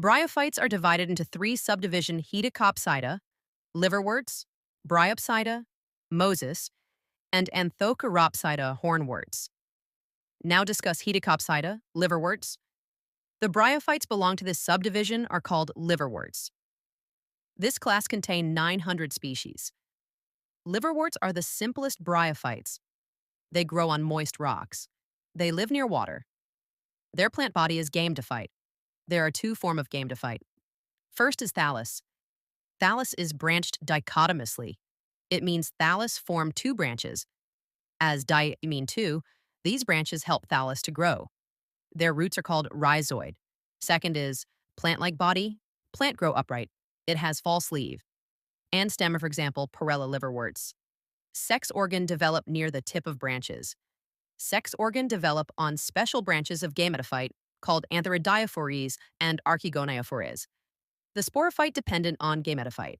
Bryophytes are divided into three subdivision hepaticopsida, liverworts, Bryopsida, Moses, and anthocharopsida hornworts. Now discuss hepaticopsida, liverworts. The bryophytes belong to this subdivision are called liverworts. This class contains 900 species. Liverworts are the simplest bryophytes. They grow on moist rocks. They live near water. Their plant body is gametophyte. There are two forms of gametophyte. First is thallus. Thallus is branched dichotomously. It means thallus form two branches. As mean two, these branches help thallus to grow. Their roots are called rhizoid. Second is plant-like body. Plant grow upright. It has false leaf. And stem, for example, Parella liverworts. Sex organ develop near the tip of branches. Sex organ develop on special branches of gametophyte called antheridiophores and archegoniophores. The sporophyte dependent on gametophyte.